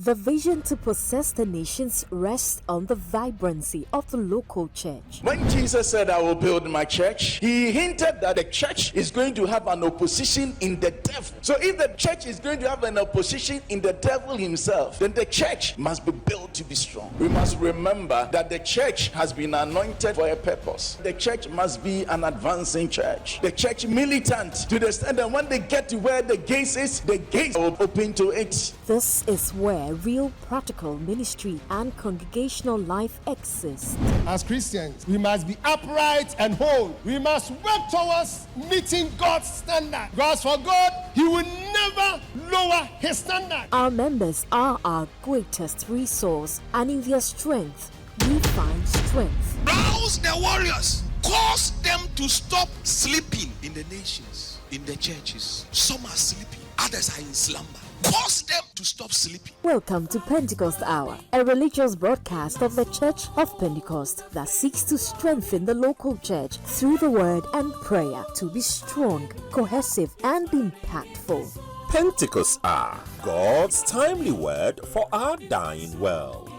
The vision to possess the nations rests on the vibrancy of the local church. When Jesus said, I will build my church, he hinted that the church is going to have an opposition in the devil. So if the church is going to have an opposition in the devil himself, then the church must be built to be strong. We must remember that the church has been anointed for a purpose. The church must be an advancing church. The church militant to the extent that when they get to where the gates is, the gates will open to it. This is where real practical ministry and congregational life exist. As Christians, we must be upright and whole. We must work towards meeting God's standard. Because for God, He will never lower His standard. Our members are our greatest resource, and in their strength, we find strength. Rouse the warriors. Cause them to stop sleeping in the nations, in the churches. Some are sleeping, others are in slumber. Cause them to stop sleeping. Welcome to Pentecost Hour, a religious broadcast of the Church of Pentecost that seeks to strengthen the local church through the word and prayer to be strong, cohesive, and impactful. Pentecost Hour, God's timely word for our dying world.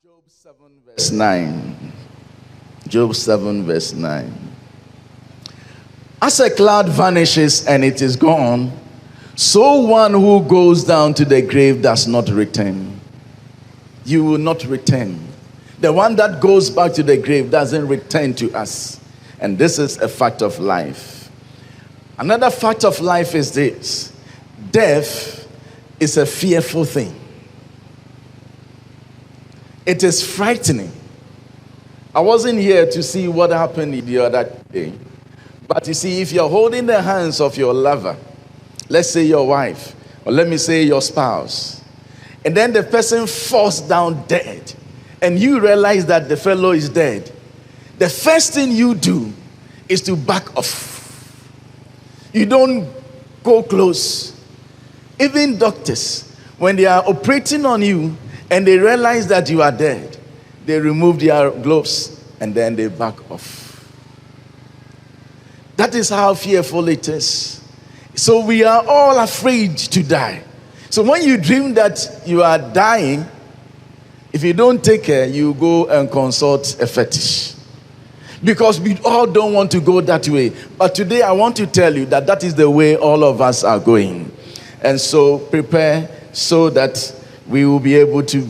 Job 7 verse 9. Job 7 verse 9. As a cloud vanishes and it is gone, so one who goes down to the grave does not return. You will not return. The one that goes back to the grave doesn't return to us. And this is a fact of life. Another fact of life is this: death is a fearful thing. It is frightening. I wasn't here to see what happened the other day. But you see, if you're holding the hands of your lover, let's say your wife, or let me say your spouse, and then the person falls down dead, and you realize that the fellow is dead, the first thing you do is to back off. You don't go close. Even doctors, when they are operating on you and they realize that you are dead, they remove their gloves and then they back off. That is how fearful it is. So we are all afraid to die. So when you dream that you are dying, if you don't take care, you go and consult a fetish. Because we all don't want to go that way. But today I want to tell you that that is the way all of us are going. And so prepare so that we will be able to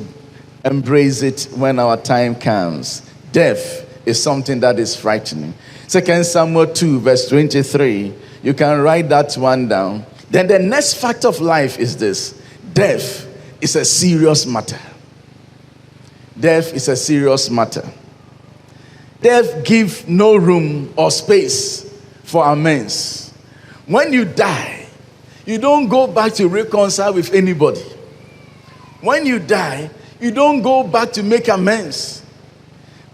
embrace it when our time comes. Death is something that is frightening. 2 Samuel 2 verse 23. You can write that one down. Then the next fact of life is this: death is a serious matter. Death is a serious matter. Death gives no room or space for amends. When you die, you don't go back to reconcile with anybody. When you die, you don't go back to make amends.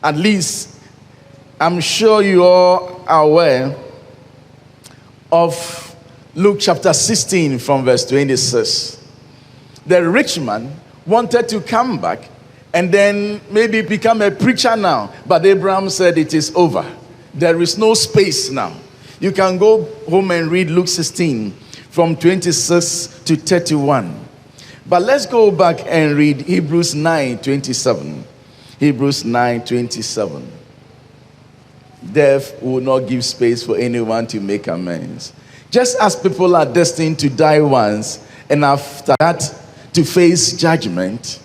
At least, I'm sure you all are aware of Luke chapter 16 from verse 26. The rich man wanted to come back and then maybe become a preacher now. But Abraham said it is over. There is no space now. You can go home and read Luke 16 from 26 to 31. But let's go back and read Hebrews 9:27. Hebrews 9:27. Death will not give space for anyone to make amends. Just as people are destined to die once and after that to face judgment.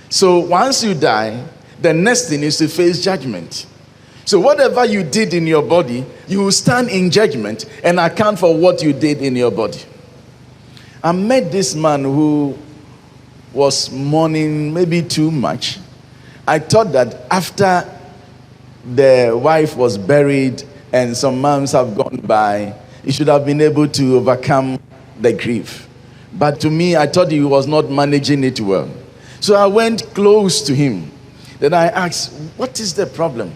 So once you die, the next thing is to face judgment. So whatever you did in your body, you will stand in judgment and account for what you did in your body. I met this man who was mourning maybe too much. I thought that after the wife was buried and some months have gone by, he should have been able to overcome the grief. But to me, I thought he was not managing it well. So I went close to him. Then I asked, what is the problem?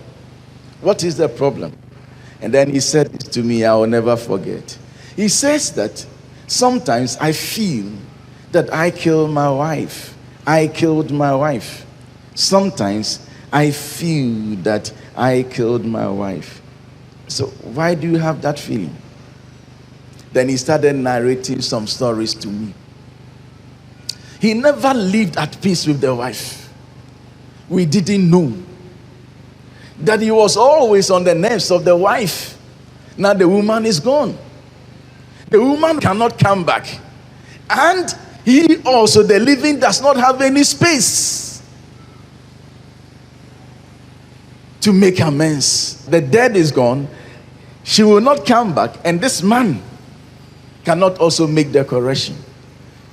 What is the problem? And then he said this to me, I will never forget. He says that sometimes I feel that I killed my wife. I killed my wife. Sometimes I feel that I killed my wife. So why do you have that feeling? Then he started narrating some stories to me. He never lived at peace with the wife. We didn't know that he was always on the nerves of the wife. Now the woman is gone. The woman cannot come back. And he also, the living, does not have any space to make amends. The dead is gone. She will not come back. And this man cannot also make the correction.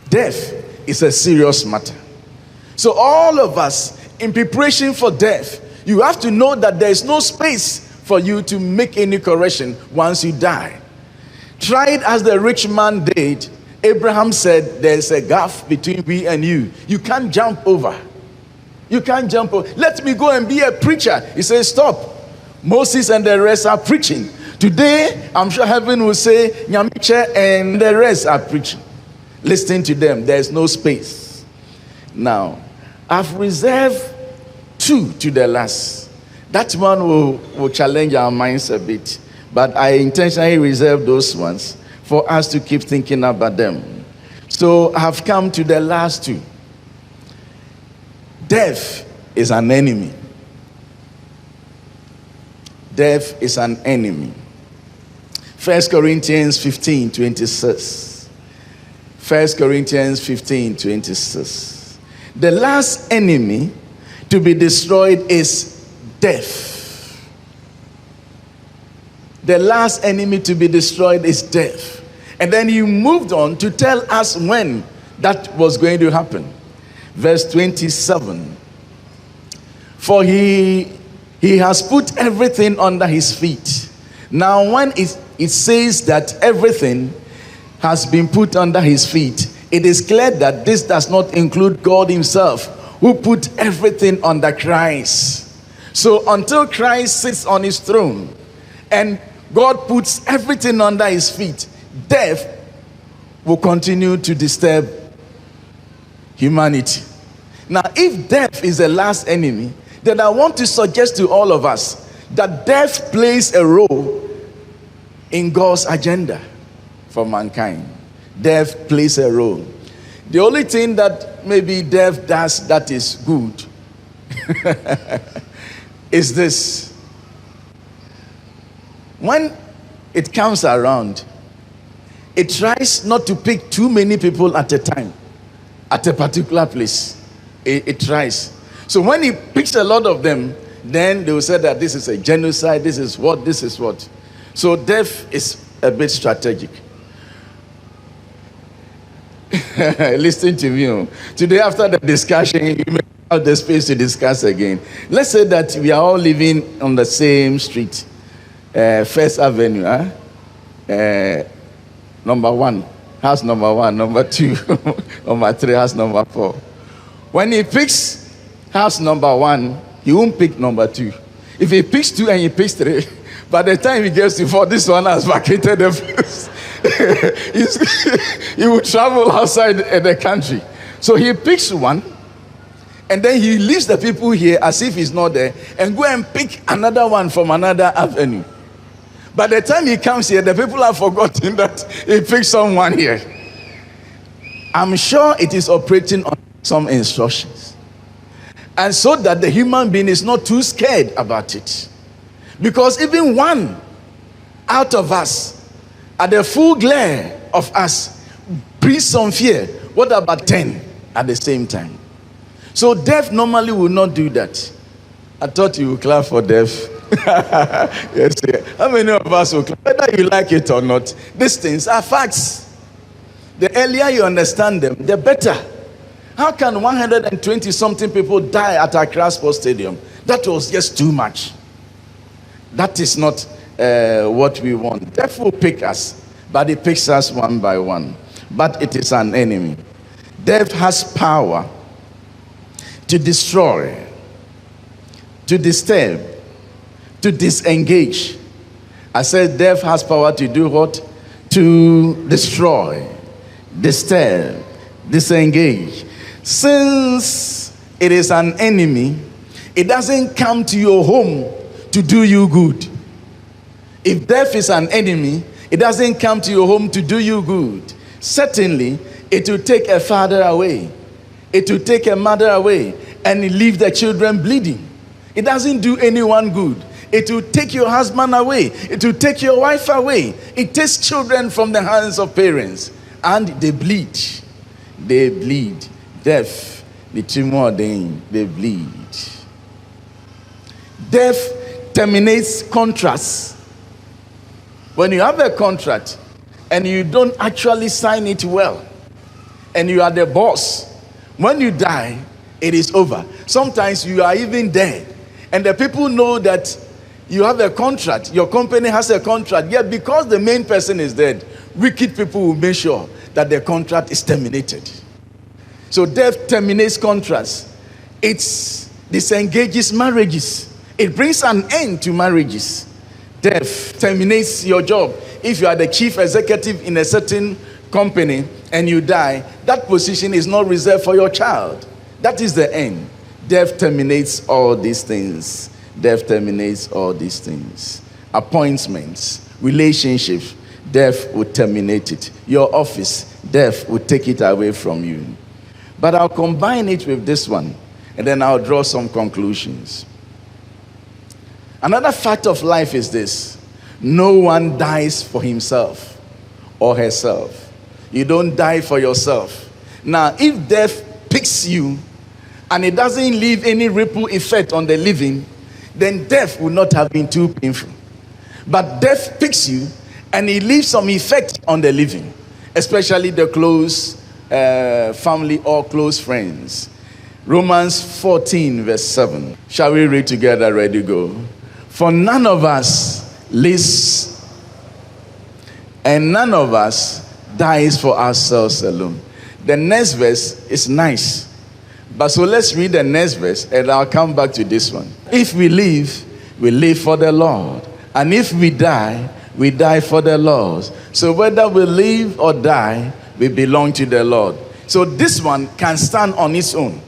Death is a serious matter. So all of us, in preparation for death, you have to know that there is no space for you to make any correction once you die. Try it as the rich man did. Abraham said, there's a gap between me and you. You can't jump over. You can't jump over. Let me go and be a preacher. He says, stop. Moses and the rest are preaching. Today, I'm sure heaven will say, Nyamekye and the rest are preaching. Listen to them. There's no space. Now, I've reserved 2 to the last. That one will challenge our minds a bit. But I intentionally reserve those ones for us to keep thinking about them. So I have come to the last 2. Death is an enemy. Death is an enemy. 1 Corinthians 15:26. 1 Corinthians 15:26. The last enemy to be destroyed is death. The last enemy to be destroyed is death. And then he moved on to tell us when that was going to happen. Verse 27. For he has put everything under his feet. Now when it says that everything has been put under his feet, it is clear that this does not include God himself, who put everything under Christ. So until Christ sits on his throne and God puts everything under his feet, death will continue to disturb humanity. Now, if death is the last enemy, then I want to suggest to all of us that death plays a role in God's agenda for mankind. Death plays a role. The only thing that maybe death does that is good is this. When it comes around, it tries not to pick too many people at a time, at a particular place. It tries. So when he picks a lot of them, then they will say that this is a genocide, this is what, this is what. So death is a bit strategic. Listen to me. Today after the discussion, you may have the space to discuss again. Let's say that we are all living on the same street. First Avenue, number 1, house number 1, number 2, number 3, house number 4. When he picks house number 1, he won't pick number 2. If he picks 2 and he picks 3, by the time he gets to 4, this one has vacated the place. He will travel outside the country. So he picks 1, and then he leaves the people here as if he's not there, and go and pick another one from another avenue. By the time he comes here, the people have forgotten that he picked someone here. I'm sure it is operating on some instructions. And so that the human being is not too scared about it. Because even one out of us, at the full glare of us, breathes some fear. What about 10 at the same time? So death normally will not do that. I thought you would clap for death. Yes, yeah. How many of us will clap? Whether you like it or not, these things are facts. The earlier you understand them, the better. How can 120 something people die at Accra Sports Stadium? That was just too much. That is not what we want. Death will pick us, but it picks us one by one. But it is an enemy. Death has power to destroy, to disturb, to disengage. I said death has power to do what? To destroy, disturb, disengage. Since it is an enemy, it doesn't come to your home to do you good. If death is an enemy, It doesn't come to your home to do you good. Certainly, it will take a father away. It will take a mother away and leave the children bleeding. It doesn't do anyone good. It will take your husband away. It will take your wife away. It takes children from the hands of parents. And they bleed. They bleed. Death. The tumor, they bleed. Death terminates contracts. When you have a contract and you don't actually sign it well, and you are the boss, when you die, it is over. Sometimes you are even dead, and the people know that you have a contract, your company has a contract, yet because the main person is dead, wicked people will make sure that the contract is terminated. So death terminates contracts. It disengages marriages. It brings an end to marriages. Death terminates your job. If you are the chief executive in a certain company and you die, that position is not reserved for your child. That is the end. Death terminates all these things. Death terminates all these things. Appointments, relationships, death will terminate it. Your office, death will take it away from you. But I'll combine it with this one, and then I'll draw some conclusions. Another fact of life is this: no one dies for himself or herself. You don't die for yourself. Now, if death picks you and it doesn't leave any ripple effect on the living, then death will not have been too painful. But death picks you and it leaves some effect on the living, especially the close family or close friends. Romans 14 verse 7. Shall we read together? Ready, go. For none of us lives and none of us dies for ourselves alone. The next verse is nice, but so let's read the next verse and I'll come back to this one. If we live, we live for the Lord, and if we die for the Lord. So whether we live or die, we belong to the Lord. So this one can stand on its own,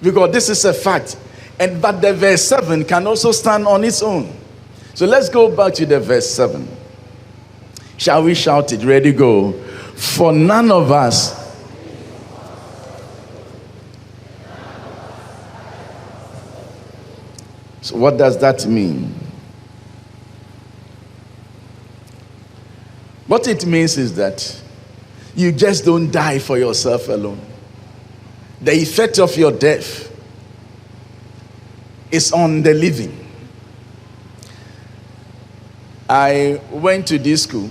because this is a fact. But the verse 7 can also stand on its own. So let's go back to the verse 7. Shall we shout it? Ready, go. For none of us. So what does that mean? What it means is that you just don't die for yourself alone. The effect of your death is on the living. I went to this school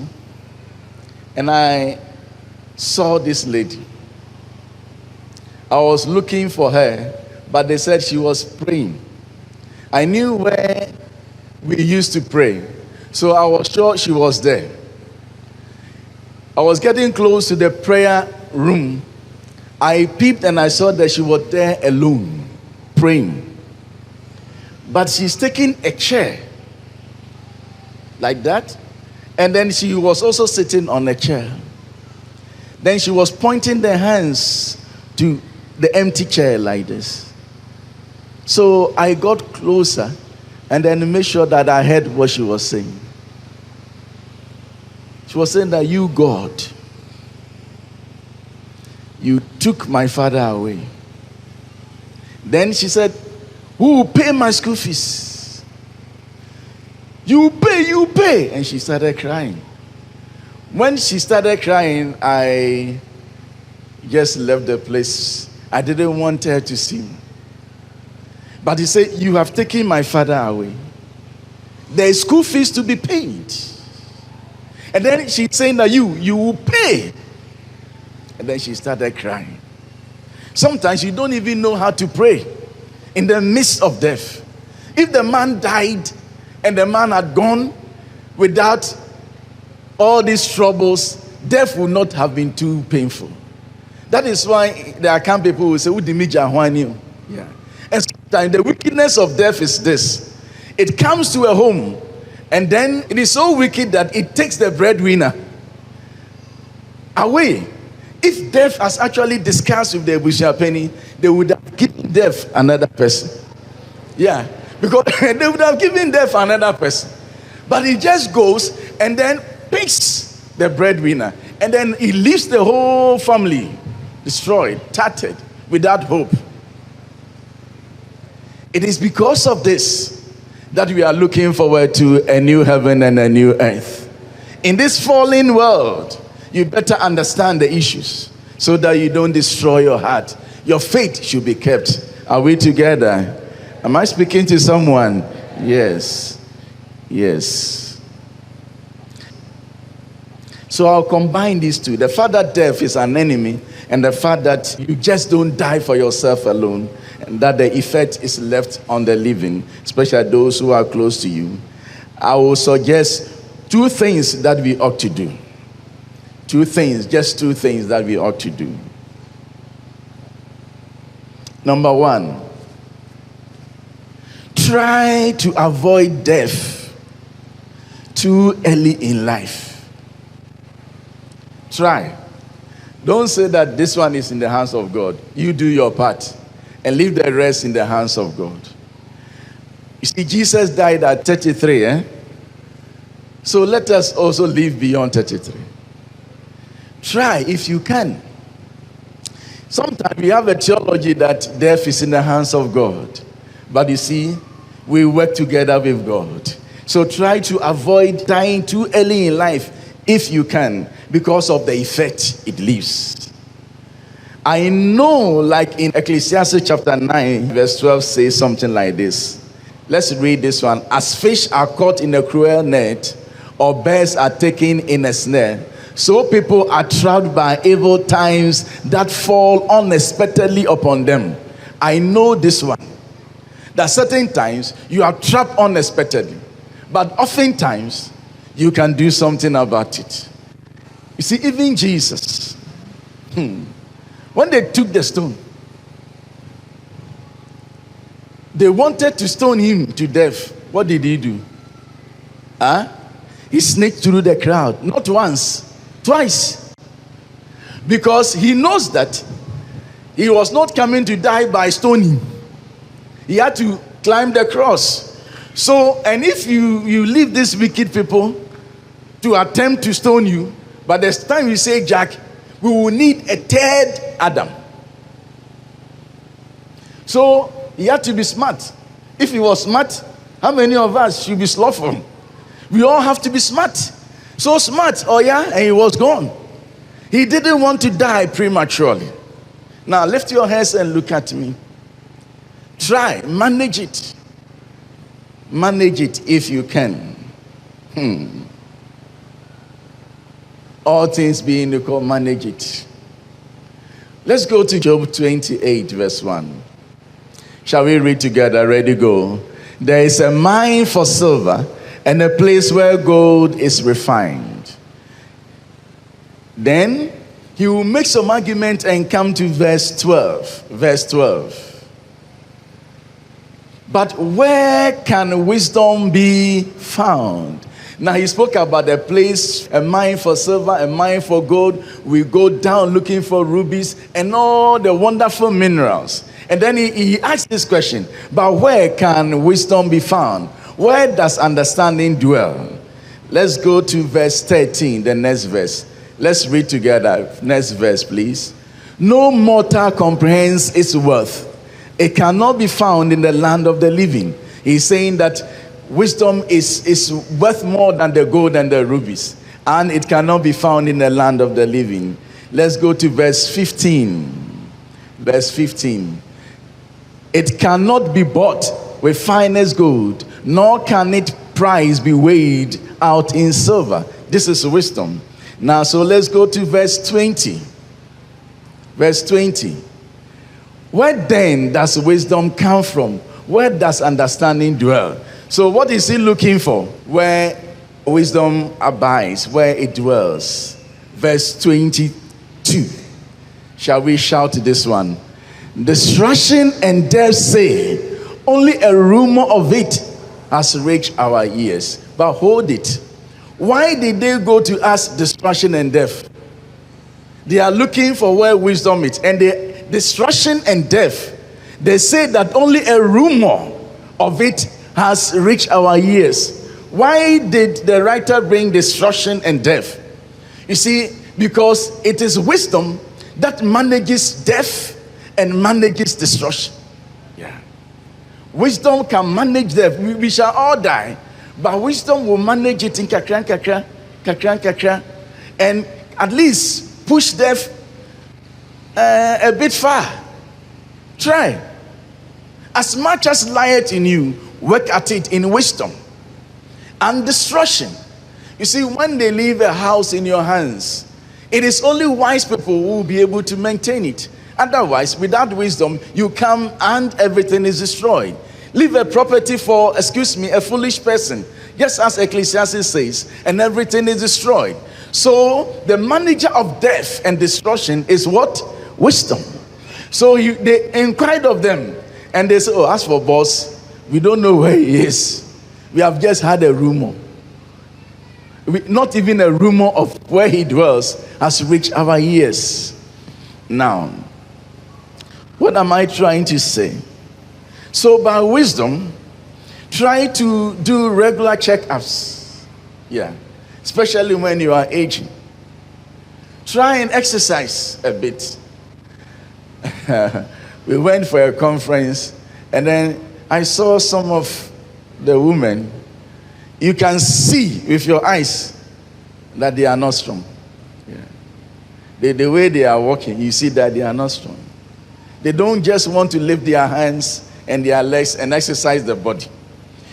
and I saw this lady. I was looking for her, but they said she was praying. I knew where we used to pray, so I was sure she was there. I was getting close to the prayer room. I peeped and I saw that she was there alone, praying. But she's taking a chair like that, and then she was also sitting on a chair. Then she was pointing the hands to the empty chair like this. So I got closer and then made sure that I heard what she was saying. She was saying that, you, God, you took my father away. Then she said, who will pay my school fees? You pay. And she started crying. When she started crying, I just left the place. I didn't want her to see me. But he said, you have taken my father away. There is school fees to be paid. And then she's saying that you will pay. And then she started crying. Sometimes you don't even know how to pray in the midst of death. If the man died and the man had gone without all these troubles, death would not have been too painful. That is why there are some people who say, yeah. And sometimes the wickedness of death is this: it comes to a home, and then it is so wicked that it takes the breadwinner away. If death has actually discussed with the Bishop Penny, they would have given death another person. Because they would have given death another person. But it just goes, and then picks the breadwinner, and then he leaves the whole family destroyed, tattered, without hope. It is because of this that we are looking forward to a new heaven and a new earth. In this fallen world, you better understand the issues so that you don't destroy your heart. Your faith should be kept. Are we together? Am I speaking to someone? Yes. Yes. So I'll combine these two. The fact that death is an enemy, and the fact that you just don't die for yourself alone, and that the effect is left on the living, especially those who are close to you. I will suggest two things that we ought to do. Just two things that we ought to do. Number one, try to avoid death too early in life. Try. Don't say that this one is in the hands of God. You do your part and leave the rest in the hands of God. You see, Jesus died at 33, So let us also live beyond 33. Try if you can. Sometimes we have a theology that death is in the hands of God. But you see, we work together with God. So try to avoid dying too early in life if you can, because of the effect it leaves. I know, like in Ecclesiastes chapter 9, verse 12 says something like this. Let's read this one. As fish are caught in a cruel net, or birds are taken in a snare, so people are trapped by evil times that fall unexpectedly upon them. I know this one. That certain times you are trapped unexpectedly, but oftentimes you can do something about it. You see, even Jesus, when they took the stone, they wanted to stone him to death. What did he do? He sneaked through the crowd. Not once, twice. Because he knows that he was not coming to die by stoning. He had to climb the cross. So, and if you leave these wicked people to attempt to stone you, by the time you say, Jack, we will need a third Adam. So he had to be smart. If he was smart, how many of us should be slothful? We all have to be smart. So smart, and he was gone. He didn't want to die prematurely. Now lift your hands and look at me. Try, manage it. Manage it if you can. All things being equal, manage it. Let's go to Job 28, verse 1. Shall we read together? Ready, go. There is a mine for silver, and a place where gold is refined. Then he will make some argument and come to verse 12. Verse 12. But where can wisdom be found? Now he spoke about a place, a mine for silver, a mine for gold. We go down looking for rubies and all the wonderful minerals. And then he asked this question, but where can wisdom be found? Where does understanding dwell? Let's go to verse 13, the next verse. Let's read together. Next verse, please. No mortal comprehends its worth. It cannot be found in the land of the living. He's saying that wisdom is worth more than the gold and the rubies, and it cannot be found in the land of the living. Let's go to verse 15. Verse 15. It cannot be bought with finest gold, nor can its price be weighed out in silver. This is wisdom. Now, so let's go to verse 20. Verse 20. Where then does wisdom come from? Where does understanding dwell? So what is he looking for? Where wisdom abides, where it dwells. Verse 22. Shall we shout this one? Destruction and death say, only a rumor of it has reached our ears. But hold it. Why did they go to ask destruction and death? They are looking for where wisdom is. And the destruction and death, they say that only a rumor of it has reached our ears. Why did the writer bring destruction and death? You see, because it is wisdom that manages death and manages destruction. Yeah. Wisdom can manage death. We shall all die, but wisdom will manage it in kakra, and at least push death a bit far. Try. As much as lieth in you, work at it in wisdom. And destruction. You see, when they leave a house in your hands, it is only wise people who will be able to maintain it. Otherwise, without wisdom, you come and everything is destroyed. Leave a property for, a foolish person, just as Ecclesiastes says, and everything is destroyed. So, the manager of death and destruction is what? Wisdom. So, they inquired of them, and they said, oh, as for boss, we don't know where he is. We have just had a rumor. Not even a rumor of where he dwells has reached our ears. Now, what am I trying to say? So by wisdom, try to do regular checkups. Yeah. Especially when you are aging. Try and exercise a bit. We went for a conference, and then I saw some of the women. You can see with your eyes that they are not strong. Yeah. The way they are walking, you see that they are not strong. They don't just want to lift their hands and their legs and exercise the body.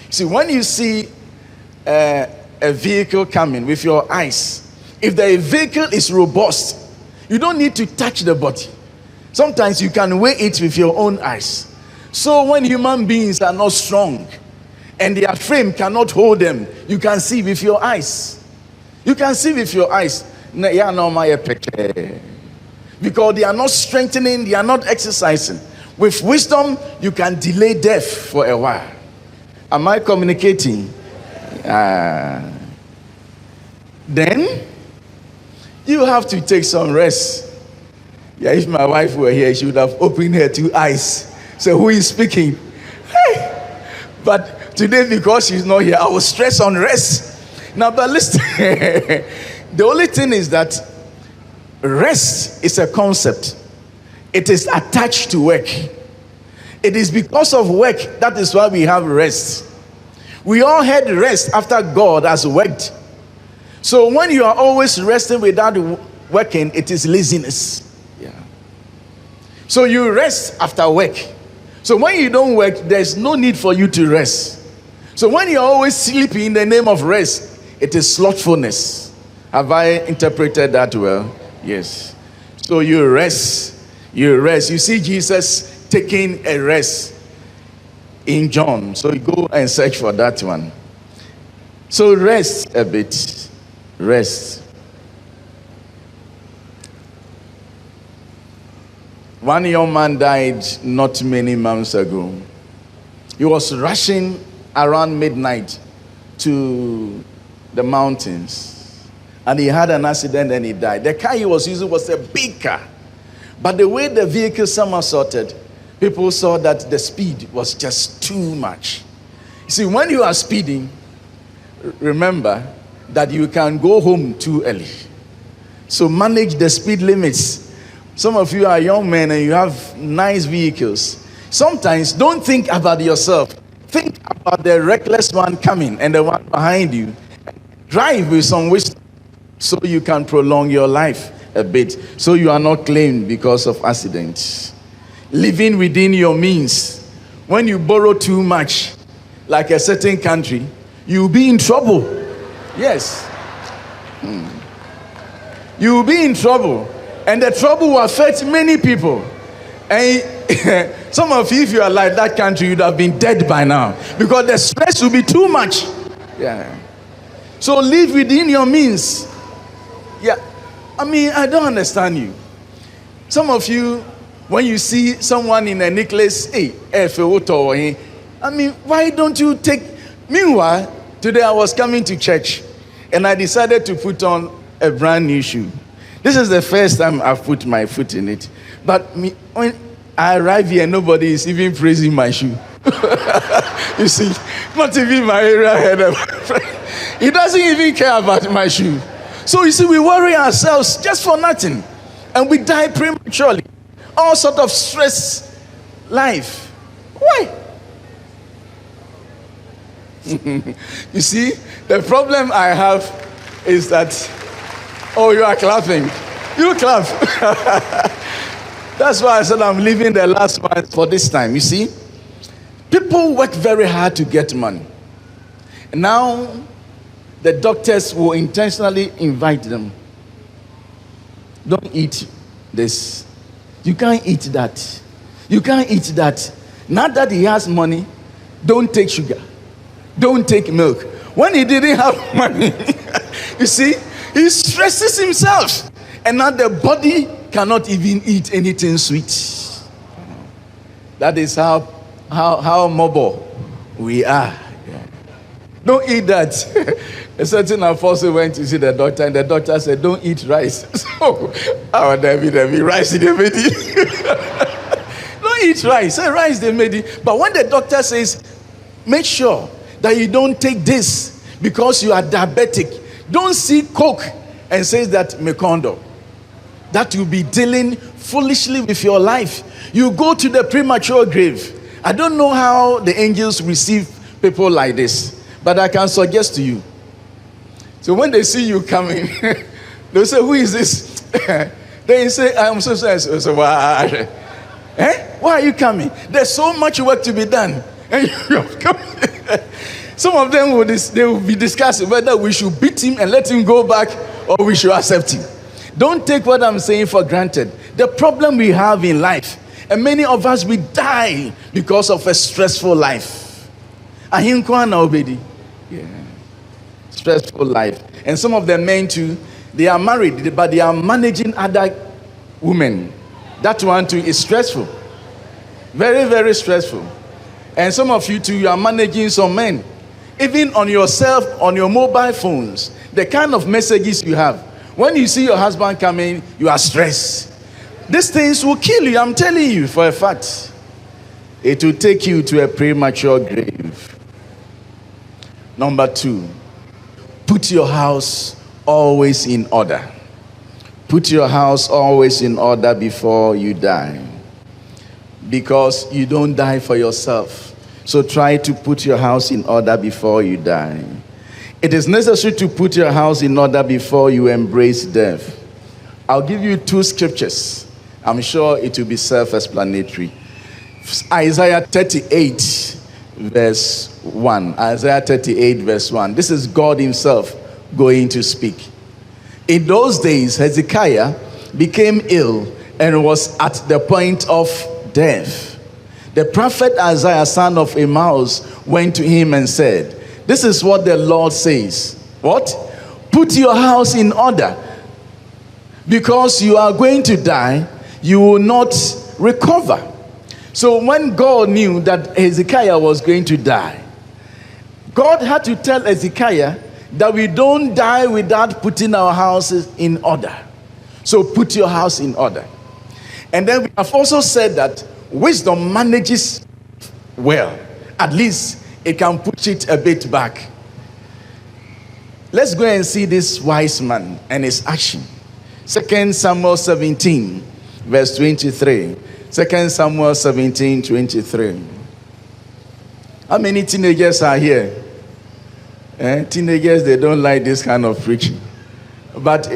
See, when you see a vehicle coming with your eyes, if the vehicle is robust, you don't need to touch the body. Sometimes you can weigh it with your own eyes. So when human beings are not strong and their frame cannot hold them, you can see with your eyes. You can see with your eyes. Because they are not strengthening, they are not exercising. With wisdom, you can delay death for a while. Am I communicating? Then you have to take some rest. Yeah, if my wife were here, she would have opened her two eyes. So who is speaking? Hey! But today, because she's not here, I will stress on rest. Now, but listen, the only thing is that rest is a concept. It is attached to work. It is because of work, that is why we have rest. We all had rest after God has worked. So when you are always resting without working, it is laziness. Yeah. So you rest after work. So when you don't work, there's no need for you to rest. So when you're always sleeping in the name of rest, it is slothfulness. Have I interpreted that well? Yes. So you rest. You rest. You see Jesus taking a rest in John. So you go and search for that one. So rest a bit. Rest. One young man died not many months ago. He was rushing around midnight to the mountains, and he had an accident and he died. The car he was using was a big car, but the way the vehicle somersaulted, people saw that the speed was just too much. You see, when you are speeding, remember that you can go home too early. So manage the speed limits. Some of you are young men and you have nice vehicles. Sometimes don't think about yourself. Think about the reckless one coming and the one behind you. Drive with some wisdom so you can prolong your life a bit, so you are not claimed because of accidents. Living within your means. When you borrow too much, like a certain country, you'll be in trouble. Yes. You'll be in trouble. And the trouble will affect many people. And some of you, if you are like that country, you'd have been dead by now. Because the stress will be too much. Yeah. So live within your means. Yeah. I mean, I don't understand you. Some of you, when you see someone in a necklace, I mean, why don't you take... Meanwhile, today I was coming to church and I decided to put on a brand new shoe. This is the first time I've put my foot in it. But when I arrive here, nobody is even praising my shoe. You see, not even my area head. He doesn't even care about my shoe. So you see, we worry ourselves just for nothing. And we die prematurely. All sort of stress life. Why? You see, the problem I have is that, oh, you are clapping. You clap. That's why I said I'm leaving the last one for this time. You see, people work very hard to get money. Now, the doctors will intentionally invite them. Don't eat this. You can't eat that. You can't eat that. Not that he has money, don't take sugar. Don't take milk. When he didn't have money, you see, he stresses himself. And now the body cannot even eat anything sweet. That is how mobile we are. Yeah. Don't eat that. A certain apostle went to see the doctor, and the doctor said, don't eat rice. So, David, rice they made it. Don't eat rice. Say rice they made it. But when the doctor says, make sure that you don't take this because you are diabetic, don't see Coke and say that mekondo. That you'll be dealing foolishly with your life. You go to the premature grave. I don't know how the angels receive people like this, but I can suggest to you. So when they see you coming, they'll say, who is this? They say, I am so sorry. So, why? Why are you coming? There's so much work to be done. And you have come. Some of them will be discussing whether we should beat him and let him go back or we should accept him. Don't take what I'm saying for granted. The problem we have in life, and many of us, we die because of a stressful life. Yeah. Stressful life. And some of the men too, they are married, but they are managing other women. That one too is stressful. Very, very stressful. And some of you too, you are managing some men. Even on yourself, on your mobile phones, the kind of messages you have. When you see your husband coming, you are stressed. These things will kill you, I'm telling you for a fact. It will take you to a premature grave. Number 2, put your house always in order. Put your house always in order before you die. Because you don't die for yourself. So try to put your house in order before you die. It is necessary to put your house in order before you embrace death. I'll give you 2 scriptures. I'm sure it will be self-explanatory. Isaiah 38, verse 1. Isaiah 38, verse 1. This is God himself going to speak. In those days, Hezekiah became ill and was at the point of death. The prophet Isaiah, son of Amos, went to him and said, this is what the Lord says. What? Put your house in order. Because you are going to die, you will not recover. So when God knew that Hezekiah was going to die, God had to tell Hezekiah that we don't die without putting our houses in order. So put your house in order. And then we have also said that wisdom manages well. At least it can push it a bit back. Let's go and see this wise man and his action. 2 Samuel 17, verse 23. 2 Samuel 17, 23. How many teenagers are here? Teenagers, they don't like this kind of preaching. But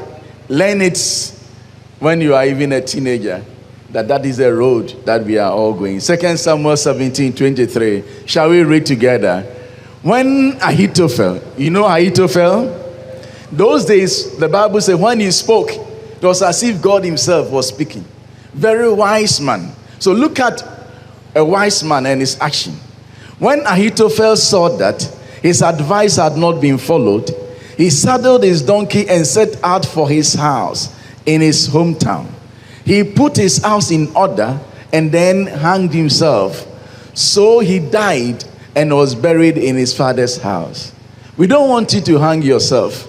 learn it when you are even a teenager, that is the road that we are all going. 2 Samuel 17, 23. Shall we read together? When Ahithophel, you know Ahithophel? Those days, the Bible says when he spoke, it was as if God himself was speaking. Very wise man. So look at a wise man and his action. When Ahithophel saw that his advice had not been followed, he saddled his donkey and set out for his house in his hometown. He put his house in order and then hanged himself. So he died and was buried in his father's house. We don't want you to hang yourself.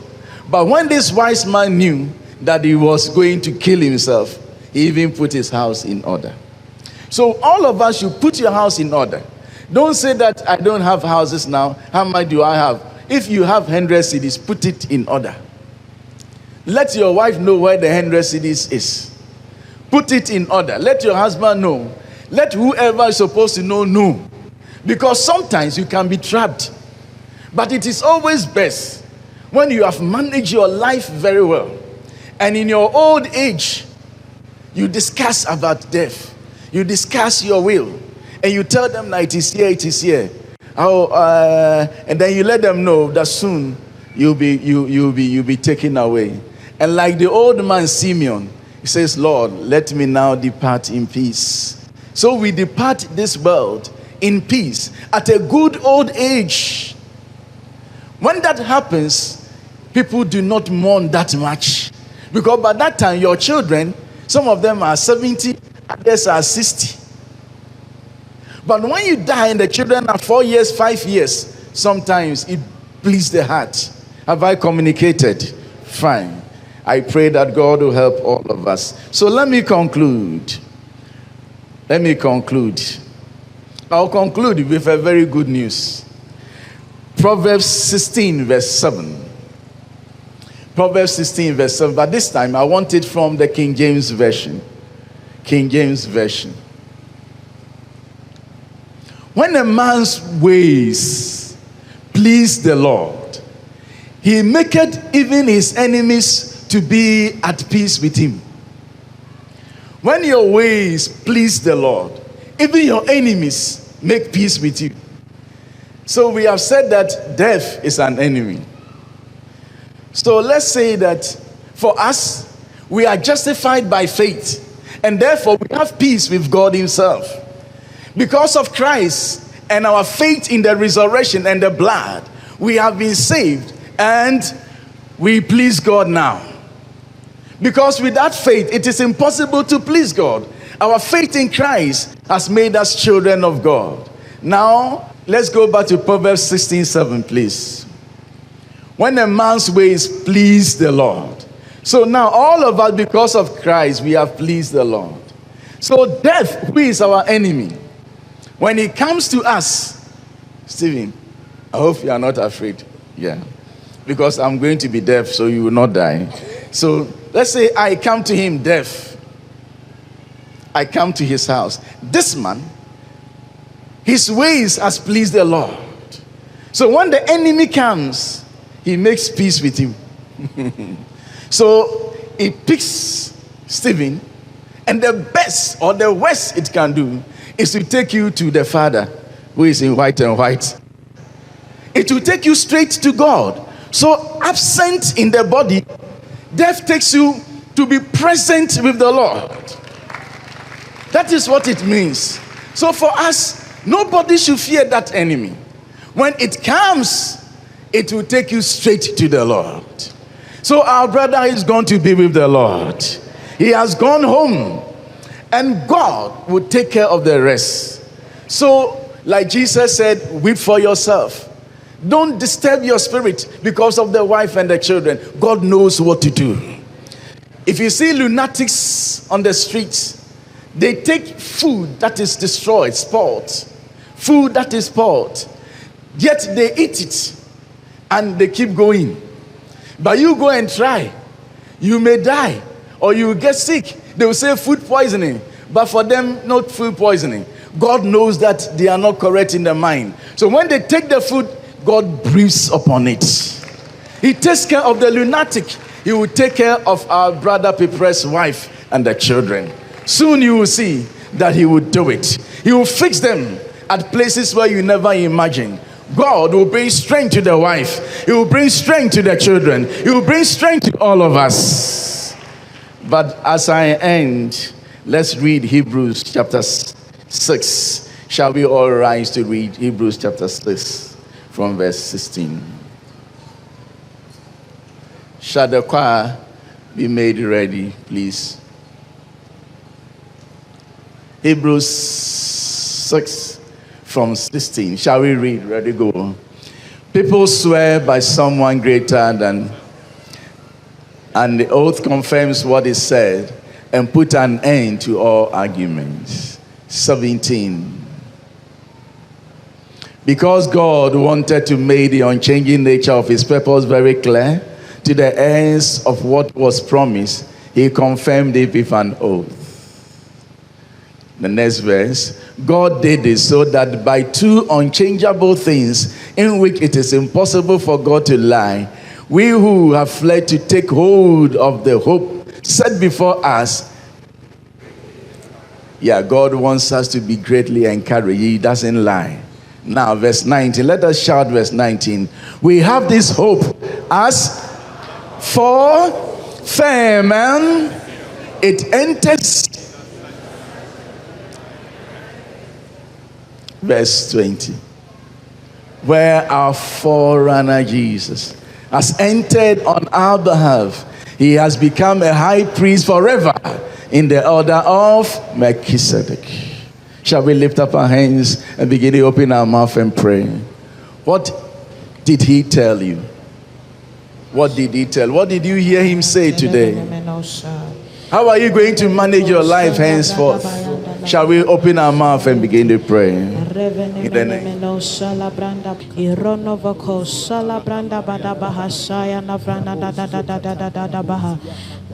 But when this wise man knew that he was going to kill himself, he even put his house in order. So all of us should put your house in order. Don't say that I don't have houses now. How much do I have? if you have 100 cedis, put it in order. Let your wife know where the 100 cedis is. Put it in order. Let your husband know. Let whoever is supposed to know. Because sometimes you can be trapped. But it is always best when you have managed your life very well. And in your old age, you discuss about death. You discuss your will. And you tell them that it is here. And then you let them know that soon you'll be taken away. And like the old man Simeon, he says, Lord, let me now depart in peace. So we depart this world in peace at a good old age. When that happens, people do not mourn that much. Because by that time, your children, some of them are 70, others are 60. But when you die and the children are 4 years, 5 years, sometimes it bleeds the heart. Have I communicated? Fine. I pray that God will help all of us. So let me conclude. I'll conclude with a very good news. Proverbs 16 verse 7. Proverbs 16 verse 7. But this time I want it from the King James Version. King James Version. When a man's ways please the Lord, he maketh even his enemies to be at peace with him. When your ways please the Lord, even your enemies make peace with you. So we have said that death is an enemy. So let's say that for us, we are justified by faith, and therefore we have peace with God himself. Because of Christ and our faith in the resurrection and the blood, we have been saved and we please God now. Because without faith, it is impossible to please God. Our faith in Christ has made us children of God. Now, let's go back to Proverbs 16:7, please. When a man's ways please the Lord. So now, all of us, because of Christ, we have pleased the Lord. So death, who is our enemy, when it comes to us, Stephen, I hope you are not afraid. Yeah. Because I'm going to be deaf, so you will not die. So let's say I come to him deaf. I come to his house. This man, his ways has pleased the Lord. So when the enemy comes, he makes peace with him. So it picks Stephen, and the best or the worst it can do is to take you to the Father who is in white and white. It will take you straight to God. So absent in the body, death takes you to be present with the Lord. That is what it means. So for us, nobody should fear that enemy. When it comes, it will take you straight to the Lord. So our brother is going to be with the Lord. He has gone home, and God will take care of the rest. So, like Jesus said, weep for yourself. Don't disturb your spirit because of the wife and the children. God knows what to do. If you see lunatics on the streets, they take food that is destroyed, spoiled. Food that is spoiled. Yet they eat it and they keep going. But you go and try. You may die or you will get sick. They will say food poisoning. But for them, not food poisoning. God knows that they are not correct in their mind. So when they take the food, God breathes upon it. He takes care of the lunatic. He will take care of our brother Pepre's wife and the children. Soon you will see that he will do it. He will fix them at places where you never imagined. God will bring strength to the wife. He will bring strength to the children. He will bring strength to all of us. But as I end, let's read Hebrews chapter 6. Shall we all rise to read Hebrews chapter 6 from verse 16? Shall the choir be made ready, please? Hebrews 6 from 16. Shall we read? Ready, go. People swear by someone greater than, and the oath confirms what is said and put an end to all arguments. 17. Because God wanted to make the unchanging nature of his purpose very clear to the ends of what was promised, he confirmed it with an oath. The next verse, God did this so that by two unchangeable things in which it is impossible for God to lie, we who have fled to take hold of the hope set before us. Yeah, God wants us to be greatly encouraged. He doesn't lie. Now, verse 19. Let us shout verse 19. We have this hope as for firm, and it enters. Verse 20. Where our forerunner Jesus has entered on our behalf, he has become a high priest forever in the order of Melchizedek. Shall we lift up our hands and begin to open our mouth and pray? What did he tell you? What did he tell? What did you hear him say today? How are you going to manage your life henceforth? Shall we open our mouth and begin to pray? In the name.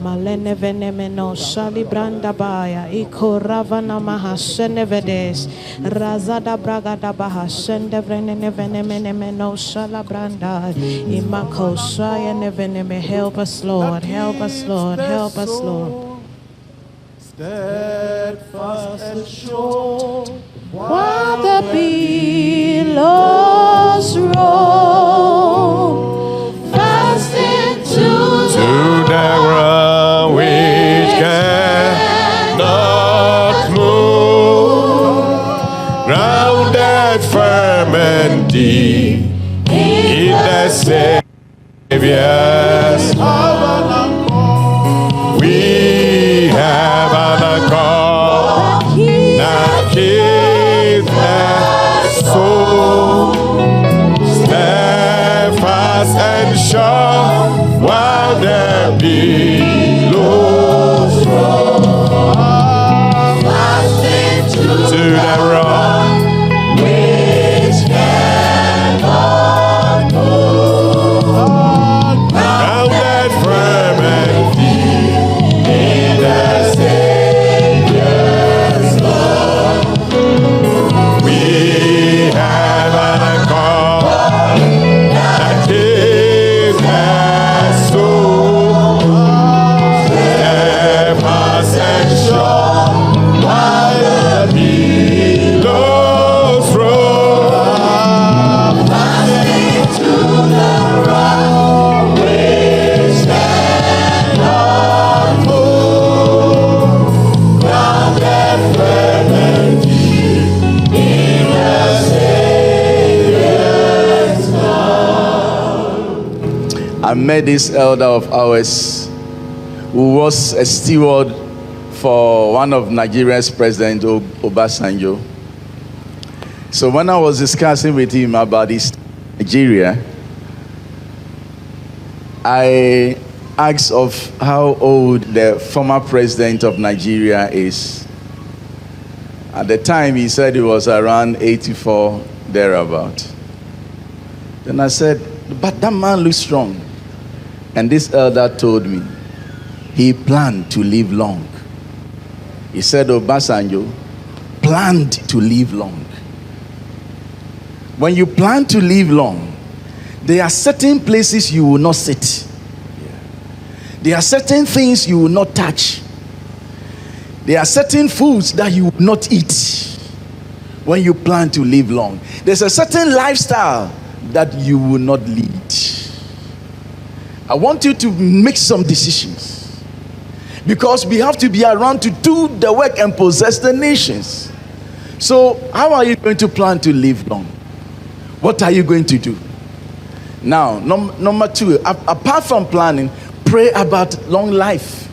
Malene venemeno shali branda baya iko ravana mahasenevedes razada bragada bahasende venemeno shala branda imako shaya neveneme. Help us, Lord. Help us, Lord. Help us, Lord. Steadfast and sure, While the billows roll fast into to the ground which cannot move, grounded firm and deep in the Savior's power. We have an accord that keeps the soul steadfast and sure while there billows roll to the rock which cannot move, grounded firm and deep in the Savior's love. We have an accord that keeps the soul steadfast and sure while the billows roll to the rock which cannot move, grounded firm and deep in the Savior's love. I met this elder of ours who was a steward for one of Nigeria's president, Obasanjo. So when I was discussing with him about this Nigeria, I asked of how old the former president of Nigeria is. At the time, he said he was around 84, thereabout. Then I said, but that man looks strong. And this elder told me, he planned to live long. He said, Obasanjo planned to live long. When you plan to live long, there are certain places you will not sit. There are certain things you will not touch. There are certain foods that you will not eat when you plan to live long. There's a certain lifestyle that you will not lead. I want you to make some decisions, because we have to be around to do the work and possess the nations. So how are you going to plan to live long? What are you going to do? Now, number two, apart from planning, pray about long life.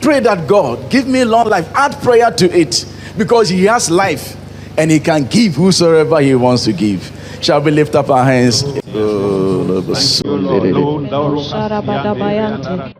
Pray that God, give me long life. Add prayer to it, because he has life and he can give whosoever he wants to give. Shall we lift up our hands? Thank you, Lord.